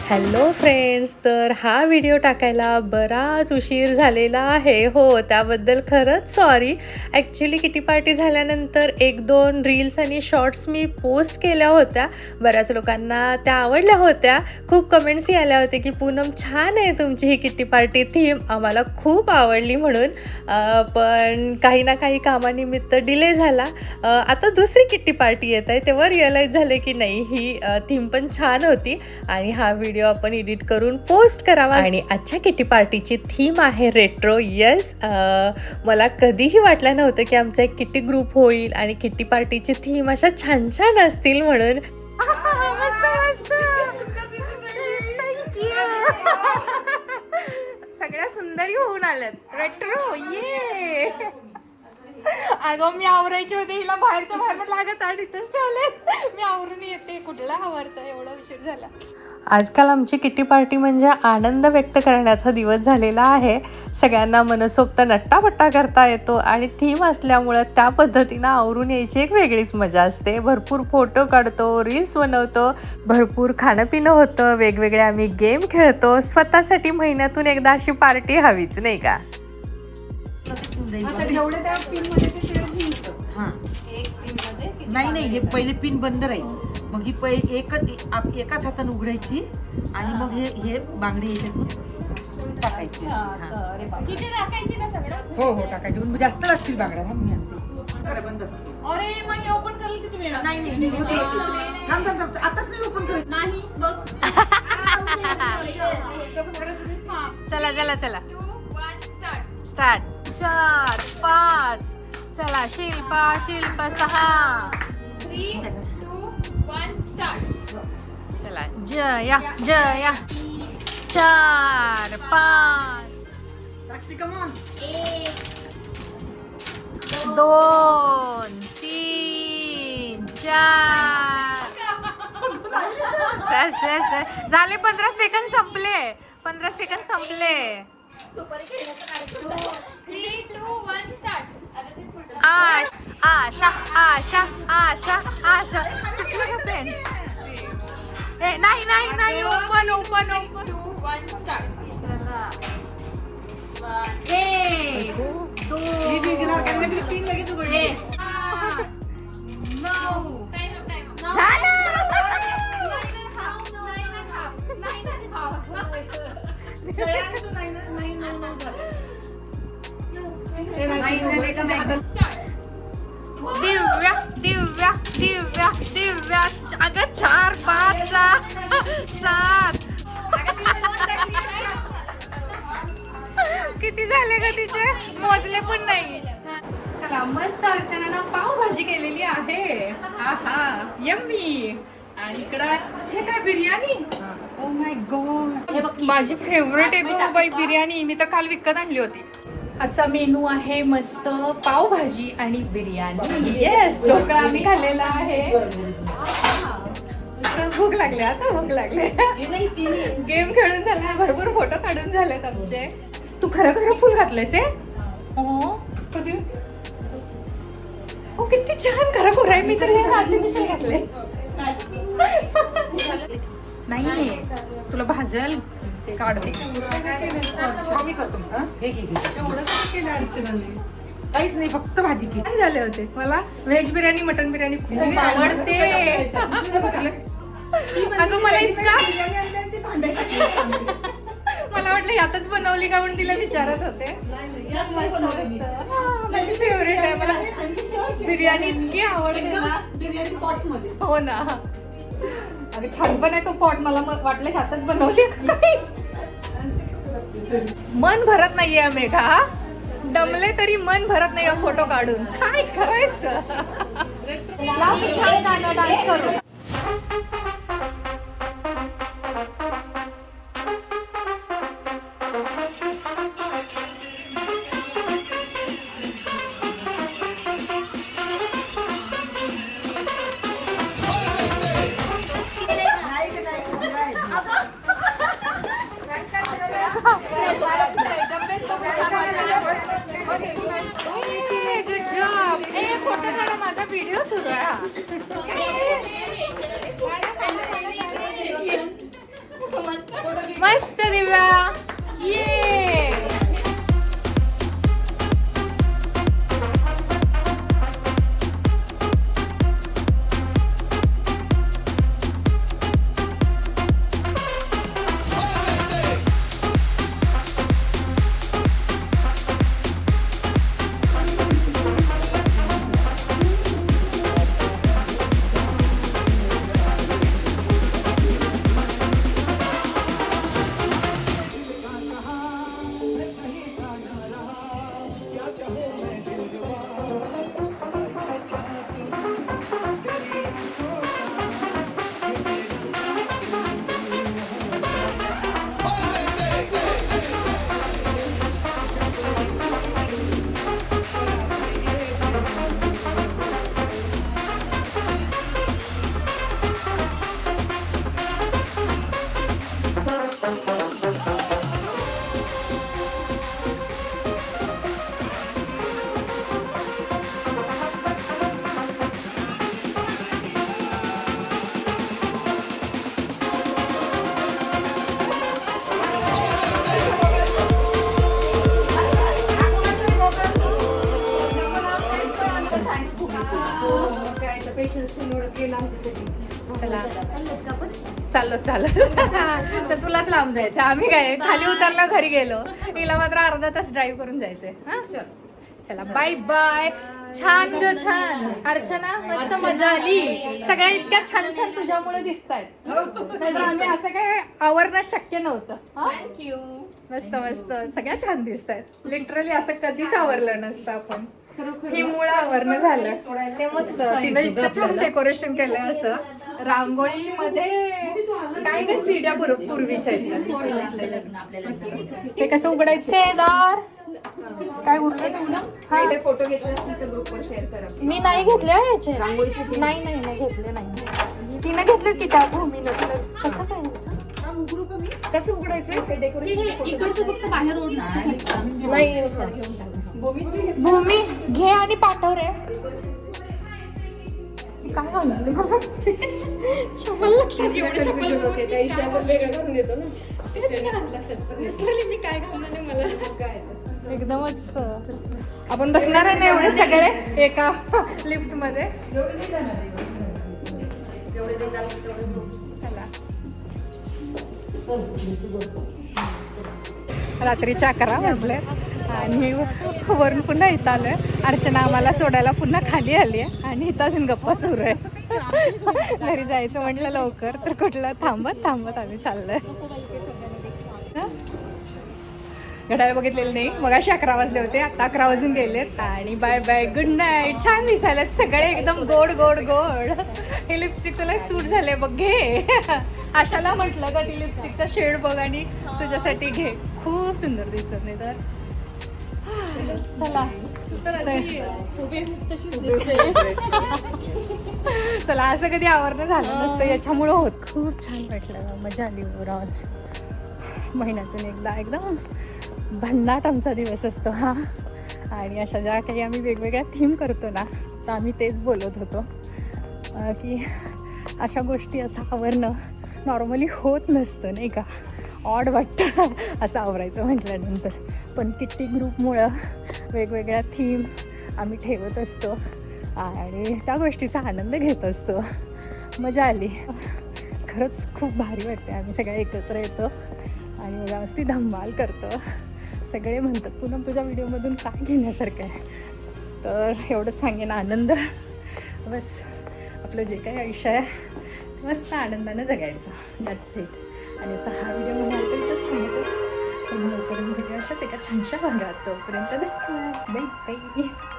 Hello friends, तर हा video टाकायला बराच उशीर झालेला आहे. हो, त्याबद्दल खरंच सॉरी. ॲक्च्युली किटी पार्टी झाल्यानंतर 1-2 रील्स आणि शॉर्ट्स मी पोस्ट केल्या होत्या. बऱ्याच लोकांना त्या आवडल्या होत्या. खूप कमेंट्सही आल्या होत्या की पूनम छान आहे तुमची ही किटी पार्टी थीम, आम्हाला खूप आवडली म्हणून. पण काही ना काही कामानिमित्त डिले झाला. आता दुसरी किटी पार्टी येत आहे तेव्हा रिअलाईज झाले की नाही, ही थीम पण छान होती आणि हा व्हिडिओ आपण एडिट करून पोस्ट करावा. आणि आजच्या किटी पार्टीची थीम आहे रेट्रो. येस, मला कधीही वाटलं नव्हतं की आमचा एक किटी ग्रुप होईल आणि किटी पार्टीची थीम अशा छान छान असतील म्हणून. मस्त मस्त, सगळ्या सुंदरी होऊन आल्यात रेट्रो. ये अगं, मी आवरायचे होते, हिला बाहेरच्या बाहेर पण लागत आणि इथंच ठेवले. मी आवरून येते, कुठला आवरतं, एवढा उशीर झाला. आजकाल आमची किटी पार्टी म्हणजे आनंद व्यक्त करण्याचा दिवस झालेला आहे. सगळ्यांना मनसोक्त नट्टापट्टा करता येतो आणि थीम असल्यामुळं त्या पद्धतीनं आवरून यायची एक वेगळीच मजा असते. भरपूर फोटो काढतो, रील्स बनवतो, भरपूर खाणं पिणं होतं, वेगवेगळे आम्ही गेम खेळतो. स्वतःसाठी महिन्यातून एकदा अशी पार्टी हवीच, नाही का? नाही, हे पहिले पिन बंद राहील, मग ही एकाच हाताने उघडायची आणि मग हे बांगडी याच्यातून टाकायची. हो टाकायची, पण जास्त लागतील बांगड्या. बंद. अरे मग ओपन करेल किती वेळ? नाही थांब आताच नाही ओपन करत. नाही चला 2, 1 स्टार्ट. स्टार्ट. 4, 5. चला, शिल्पा 6. 3, 2, 1 स्टार्ट. चला, जया 4, 5. साक्षी कम ऑन. 2, 3, 4. चल झाले. 15 सेकंद संपले. 3, 2, 1 स्टार्ट. आशा सुटलं का पेन? नाही, ओपन. 2, 1 स्टार्ट. चला, 1 2 पिन लगेच उघडली. 9 टाइम. दिव्या अगं 4, 5, 6, 7. किती झाले ग तिचे? मोजले पण नाही. चला, मस्त अर्चनानं पावभाजी केलेली आहे. आहा, यम्मी. आणि इकडं हे काय, बिर्याणी? ओ माय गॉड, माझी फेवरेट आहे गो बाई बिर्याणी. मी तर काल विकत आणली होती. आजचा मेनू आहे मस्त पावभाजी आणि बिर्याणी. येस, ढोकळा आम्ही खाल्लेला आहे. भूक लागली, आता भूक लागली. गेम खेळून झाला, भरपूर फोटो काढून झालेत आमचे. तू खरं फुल घातलंयस आहे? हो, किती छान खरं आहे. मी तर हे आर्टिफिशियल घातले. नाही, तुला भाजल काढते. काहीच नाही, फक्त भाजी केली. झाले होते. मला व्हेज बिर्याणी, मटन बिर्याणी खूप आवडते. अगं, मला इतका मला वाटलं यातच बनवली का म्हणून तिला विचारत होते. मस्त. माझी फेवरेट आहे. मला बिर्याणी इतकी आवडते ना. बिर्याणी पॉट मध्ये. हो ना. अगं, छान पण आहे तो पॉट. मला वाटलं ह्यातच बनवली. मन भरत नाहीये मेघा. दमले तरी मन भरत नाही फोटो काढून. काय करायचं? छान गाणं डान्स करू. Good job. फोटो काढा, माझा व्हिडिओ सुरू आहे. चला चालत तर तुलाच लांब जायचं, आम्ही काय खाली उतरलं घरी गेलो, हिला मात्र अर्धा तास ड्राईव्ह करून जायचंय. हा चला बाय बाय. छान ग छान अर्चना, मस्त मजा आली. सगळ्या इतक्या छान छान तुझ्यामुळे दिसतायत, नाहीतर आम्ही असं काय आवरणं शक्य नव्हतं. हा? थँक्यू. मस्त मस्त सगळ्या छान दिसतायत. लिटरली असं कधीच आवरलं नसतं आपण. थीममुळे आवरणं झालं ते मस्त. तिनं इतकं छान डेकोरेशन केलंय असं रांगोळीमध्ये. काय काय सीड्या पूर्वीच्या आहेत मस्त. हे कसं उघडायचंय दार, काय उरलं हा फोटो घेतले असतील तर ग्रुपवर शेअर करा. मी नाही घेतले याचे रांगोळीचे. नाही नाही नाही घेतले नाही. तिनं घेतले की त्या भूमीनं. तिला कसं काय कसं उघडायचं डेकोरेशन? इकडचं फक्त बाहेर ओढणार भूमी घे आणि पाठव रे. काय घालणार चप्पल लक्षात एवढं चप्पल बघून त्या हिशोबावर वेगळं करून देतो ना. लिटरली मी काय घालणार नाही मला एकदमच. आपण बसणार आहे ना एवढे सगळे एका लिफ्ट मध्ये. चला रात्रीचे 11 वाजले आणि वरून पुन्हा इथं आलोय. अर्चना आम्हाला सोडायला पुन्हा खाली आली आहे आणि इथं अजून गप्पा सुरू आहे. घरी जायचं म्हटलं लवकर तर कुठलं थांबत थांबत आम्ही चाललोय. घड्याळ बघितलेलं नाही, मग अशी 11 वाजले होते, आता 11 वाजून गेलेत. आणि बाय बाय गुड नाईट. छान दिसायला सगळे एकदम गोड गोड गोड. हे लिपस्टिक तुला सूट झाले बघ, घे. आशाला म्हटलं का ती लिपस्टिकचा शेड बघ आणि तुझ्यासाठी घे, खूप सुंदर दिसत नाही तर. चला चला असं कधी आवरणं झालं नसतं, याच्यामुळं होत. खूप छान वाटलं, मजा आली ओव्हरऑल. महिन्यातून एकदा एकदम भन्नाट आमचा दिवस असतो हा. आणि अशा ज्या काही आम्ही वेगवेगळ्या थीम करतो ना, तर आम्ही तेच बोलत होतो की अशा गोष्टी असं आवरणं नॉर्मली होत नसतं नाही का. ऑड वाटतं असं आवरायचं म्हटल्यानंतर, पण किट्टी ग्रुपमुळं वेगवेगळ्या थीम आम्ही ठेवत असतो आणि त्या गोष्टीचा आनंद घेत असतो. मजा आली खरंच, खूप भारी वाटते. आम्ही सगळे एकत्र येतो आणि मजा मस्ती धमाल करतो. सगळे म्हणतात पूनम तुझ्या व्हिडिओमधून काय घेण्यासारखं आहे, तर एवढंच सांगेन, आनंद बस. आपलं जे काही आयुष्य आहे मस्त आनंदानं जगायचं, दॅट्स इट. आणि याचा हा व्हिडिओ म्हणाल तर इथंच थांबतो. पण लवकरच भेटूया अशाच एका छानशा भागात. तोपर्यंत बाय बाय.